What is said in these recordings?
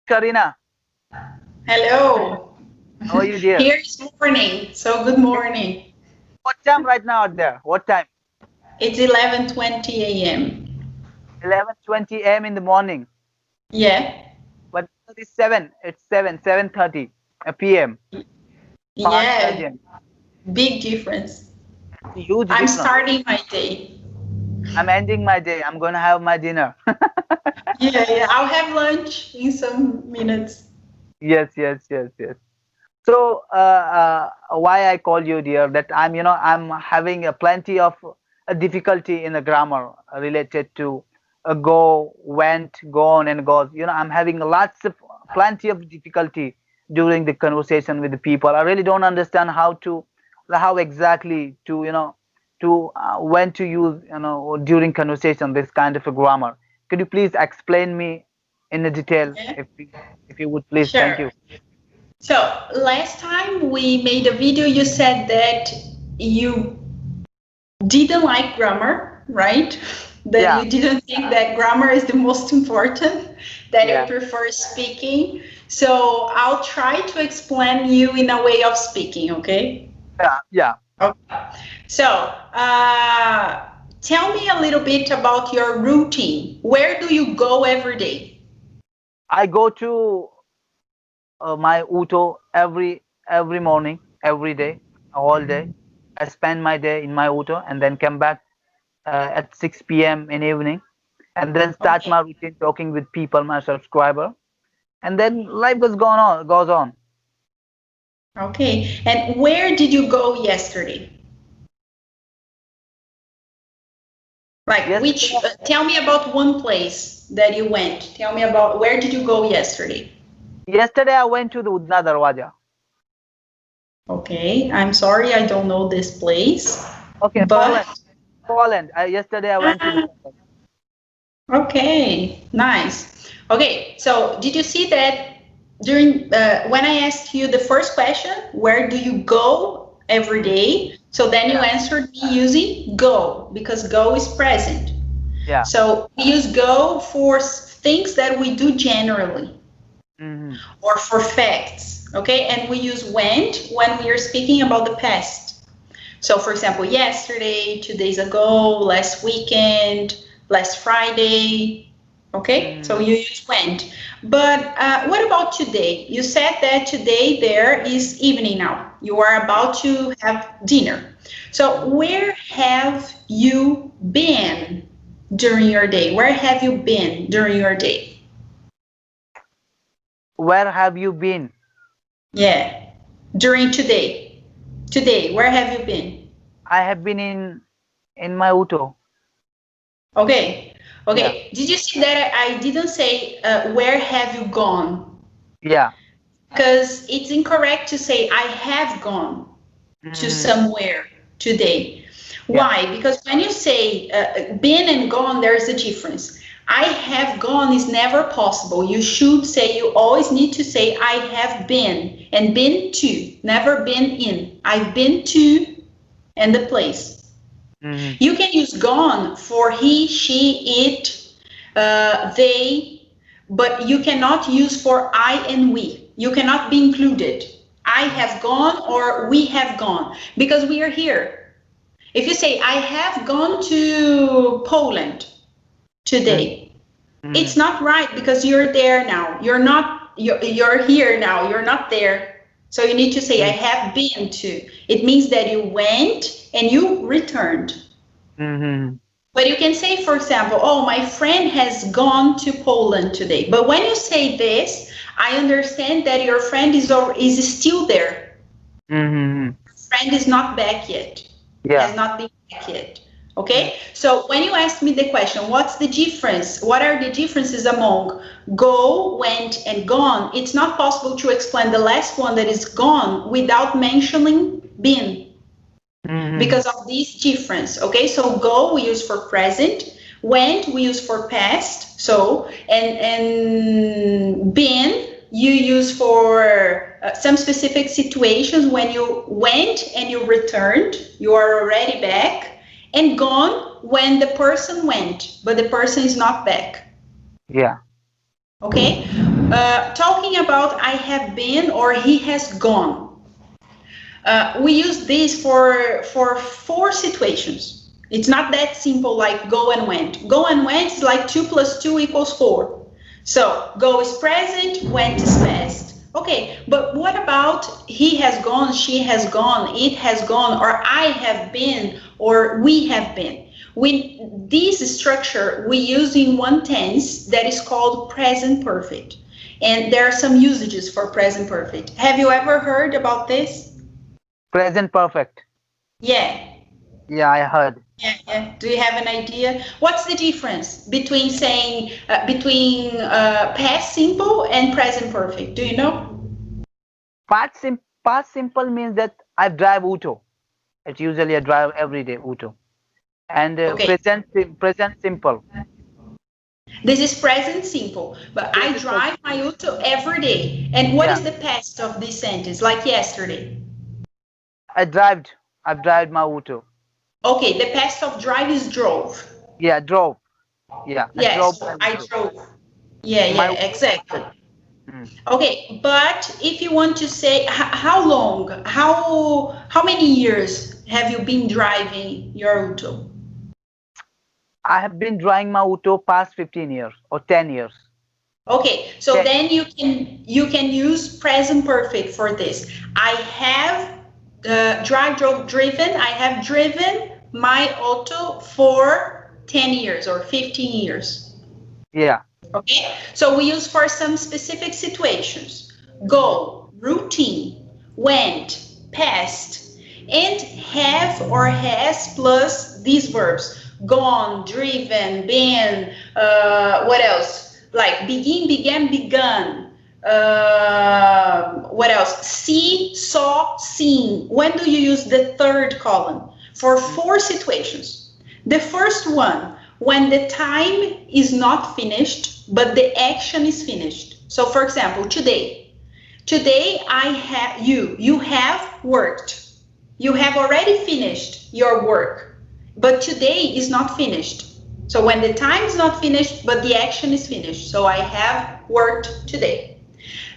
Karina. Hello. How are you, dear? Here is morning, so good morning. What time right now out there? What time? It's 11:20 a.m. 11:20 a.m. in the morning. Yeah, But it's 7. It's 7:30 p.m. Past yeah, again. big difference. Huge I'm difference. starting my day. I'm ending my day. I'm gonna have my dinner. Yeah, I'll have lunch in some minutes. Yes, yes, yes, yes. So, why I call you, dear? That I'm having a plenty of difficulty in the grammar related to go, went, gone, and goes. I'm having lots of plenty of difficulty during the conversation with the people. I really don't understand how exactly to when to use during conversation this kind of a grammar. Could you please explain me in the detail Yeah, if you would please? Thank sure. you. So last time we made a video, you said that you didn't like grammar, right? That Yeah, you didn't think that grammar is the most important, that you yeah. prefer speaking. So I'll try to explain you in a way of speaking, okay? Yeah, yeah. Okay. So tell me a little bit about your routine. Where do you go every day? I go to my auto every morning, every day, all day. I spend my day in my auto and then come back at 6 p.m. in evening, and then start Okay. my routine talking with people, my subscriber, and then life goes on. Okay. And where did you go yesterday? Like which, Yesterday, tell me about one place that you went. Tell me about where did you go yesterday? yesterday I went to the Udna Darwaja. Okay, I'm sorry, I don't know this place, Okay, but Poland. Yesterday I went to the ah, Poland. okay, nice. Okay, so did you see that during when I asked you the first question, where do you go every Mhm. day? So then you Yeah, answered me using go because go is present. yeah. So we use go for things that we do generally Hmm. or for facts, okay? And we use went when we are speaking about the past. So, for example, yesterday, 2 days ago, last weekend, last Friday. Okay, so Hmm. you use went. But what about today? You said that today there is evening now. You are about to have dinner. So, Hmm. where have you been during your day? Where have you been during your day? Where have you been? Yeah, during today. Today, where have you been? I have been in my auto. Okay. Yeah, Okay. Did you see that I didn't say where have you gone? yeah. Because it's incorrect to say I have gone to Hmm. somewhere today. Yeah. Why? Because when you say been and gone, there is a difference. I have gone is never possible. You should say, you always need to say I have been and been to, never been in. I've been to and the place. Hmm. You can use gone for he, she, it, they, but you cannot use for I and we. You cannot be included. I have gone or we have gone because we are here. If you say I have gone to Poland today, Hmm. it's not right because you're there now. You're not, you're here now. You're not there. So you need to say I have been to. It means that you went and you returned. Hmm. But you can say, for example, oh, my friend has gone to Poland today. But when you say this, I understand that your friend is still there. Hmm. Friend is not back yet, Yeah. has not been back yet. Mm. Okay? So when you ask me the question, what's the difference? What are the differences among go, went, and gone? It's not possible to explain the last one that is gone without mentioning been, Hmm. because of this difference. Okay, so go we use for present, went we use for past. So and been you use for some specific situations when you went and you returned, you are already back, and gone when the person went but the person is not back. Yeah. Okay, Talking about I have been or he has gone. We use this for four situations. It's not that simple like go and went. Go and went is like 2 plus 2 equals 4. So go is present, went is past. Okay, but what about he has gone, she has gone, it has gone, or I have been, or we have been? This structure we use in one tense that is called present perfect. And there are some usages for present perfect. Have you ever heard about this? Present perfect. Yeah. Yeah, I heard. Yeah. Do you have an idea? What's the difference between saying past simple and present perfect? Do you know? Past simple means that I drive auto. It's usually I drive every day auto. And Okay. present simple. This is present simple, but I drive my auto every day. And what is the past of this sentence? Like yesterday. I've driven my auto. Okay, the past of drive is drove. Yeah, drove. Yeah. Yes, I drove. Yeah, exactly. Okay, but if you want to say how long, how many years have you been driving your auto? I have been driving my auto past 15 years or 10 years. Okay, so then you can use present perfect for this. I have driven. I have driven my auto for 10 years or 15 years. Yeah. Okay, so we use for some specific situations. Go, routine, went, past, and have or has plus these verbs. Gone, driven, been, what else? Like begin, began, begun. What else? See, saw, seen. When do you use the third column? For 4 situations. The first one, when the time is not finished, but the action is finished. So for example, today I have you have worked. You have already finished your work, but today is not finished. So when the time is not finished, but the action is finished. So I have worked today.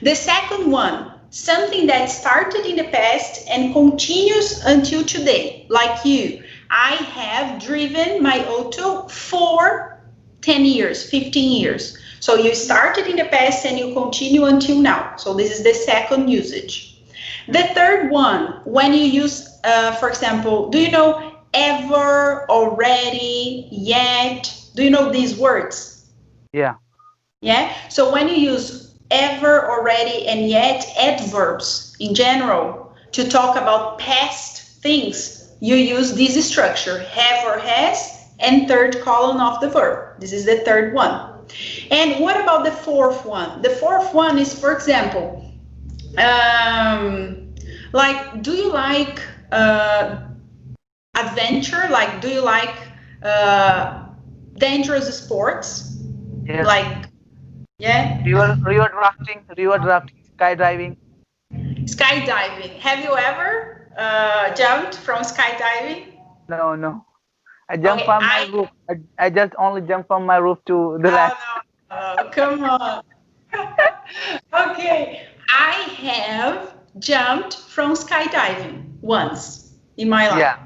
The second one, something that started in the past and continues until today, like you. I have driven my auto for 10 years, 15 years. So you started in the past and you continue until now. So this is the second usage. The third one, when you use, for example, do you know ever, already, yet? Do you know these words? Yeah. Yeah. So when you use ever, already, and yet, adverbs in general to talk about past things, you use this structure, have or has, and third column of the verb. This is the third one. And what about the fourth one? The fourth one is, for example, like, do you like adventure? Like, do you like dangerous sports? Yes. Like, yeah? River rafting, skydiving. Skydiving. Have you ever jumped from skydiving? No. I jumped from my roof. I just only jumped from my roof to the land. No, come on. Okay, I have jumped from skydiving once in my life. Yeah.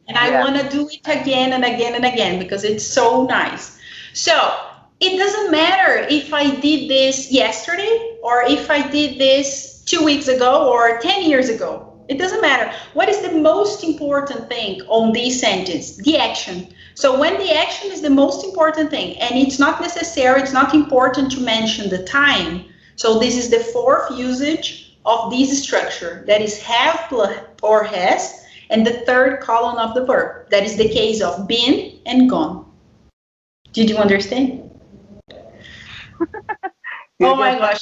And I want to do it again and again and again because it's so nice. So it doesn't matter if I did this yesterday or if I did this 2 weeks ago or 10 years ago. It doesn't matter. What is the most important thing on this sentence? The action. So when the action is the most important thing, and it's not necessary, it's not important to mention the time. So this is the fourth usage of this structure. That is have or has, and the third column of the verb. That is the case of been and gone. Did you understand? Oh my gosh.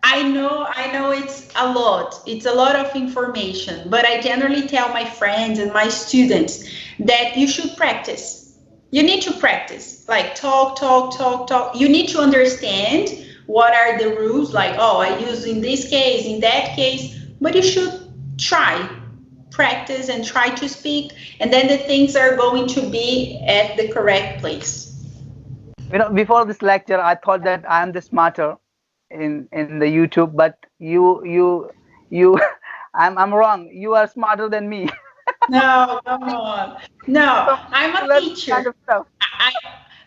I know it's a lot. It's a lot of information, but I generally tell my friends and my students that you should practice. You need to practice, like talk. You need to understand what are the rules, like, oh, I use in this case, in that case, but you should practice and try to speak, and then the things are going to be at the correct place. Before this lecture, I thought that I am the smarter. in the YouTube, but you I'm wrong. You are smarter than me. No, come on. No, So I'm to a learn this kind teacher. of stuff. I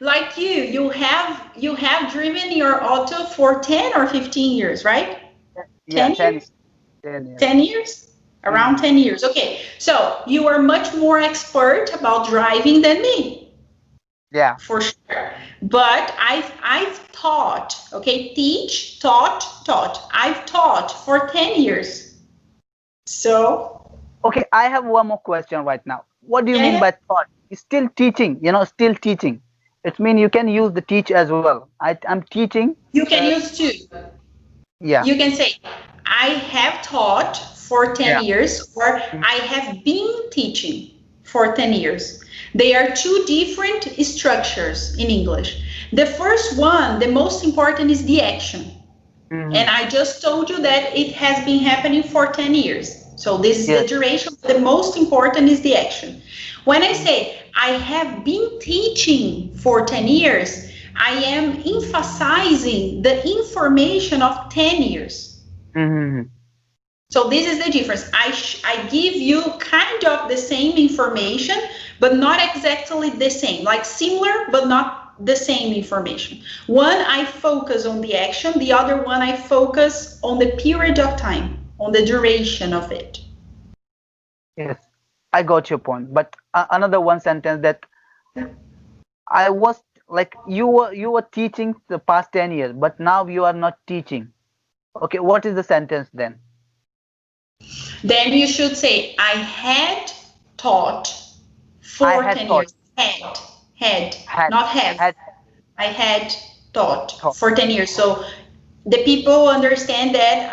like you have driven your auto for 10 or 15 years, right? Yeah, 10 10, years? 10 years. 10 years? Around Mm, 10 years. Okay. So you are much more expert about driving than me, yeah. for sure. But I've taught, okay, teach, taught. I've taught for 10 years. So, Okay, I have one more question right now. What do you yeah, mean yeah. by thought? Still teaching, still teaching. It means you can use the teach as well. I'm teaching. You can Uh, use two. yeah, You can say, I have taught for 10 yeah. years, or Mm, I have been teaching for 10 years. They are two different structures in English. The first one, the most important, is the action. And mhm. I just told you that it has been happening for 10 years. So this is the Yes. duration. The most important is the action. When I Mhm, say I have been teaching for 10 years, I am emphasizing the information of 10 years. mhm. So this is the difference. I give you kind of the same information, but not exactly the same. Like similar, but not the same information. One, I focus on the action. The other one, I focus on the period of time, on the duration of it. Yes, I got your point. But another one sentence that I was like you were teaching the past 10 years, but now you are not teaching. Okay, what is the sentence then? Then you should say, I had taught I for had 10 thought, years. Had, had not have. had I had taught thought. for 10 years. So the people understand that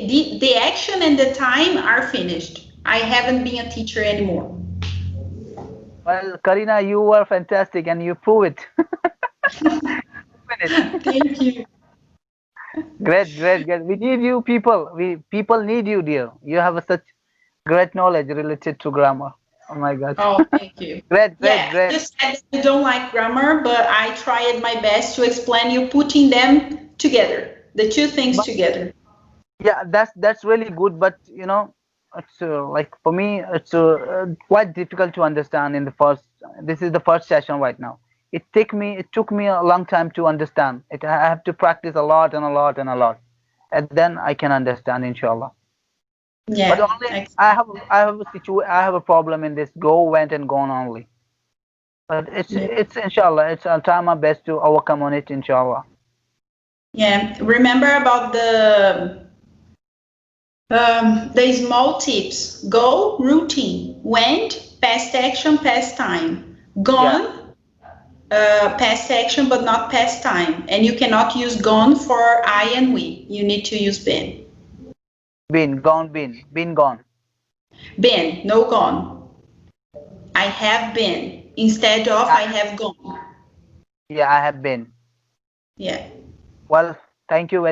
the action and the time are finished. I haven't been a teacher anymore. Well, Karina, you were fantastic and you prove it. Finish. Thank you. Great, great, great. We need you people. We people need you, dear. You have such great knowledge related to grammar. Oh my God. Oh, thank you. Great, great, Yeah, great. you said you don't like grammar, but I tried my best to explain you putting them together, the two things But together. yeah, that's really good. But it's like for me, it's quite difficult to understand in the first. This is the first session right now. It took me a long time to understand. I have to practice a lot and a lot and a lot, and then I can understand, inshallah. But Yeah, only I have a problem in this go, went, and gone only. But it's yeah, it's inshallah. I'll try my best to overcome on it, inshallah. yeah. Remember about the small tips. Go, routine. Went, past action, past time. Yeah, Gone, past action, but not past time. And you cannot use gone for I and we. You need to use been. been gone, been gone. Been, no gone. I have been instead of Yeah, I have gone. yeah, I have been. Yeah. Well, thank you very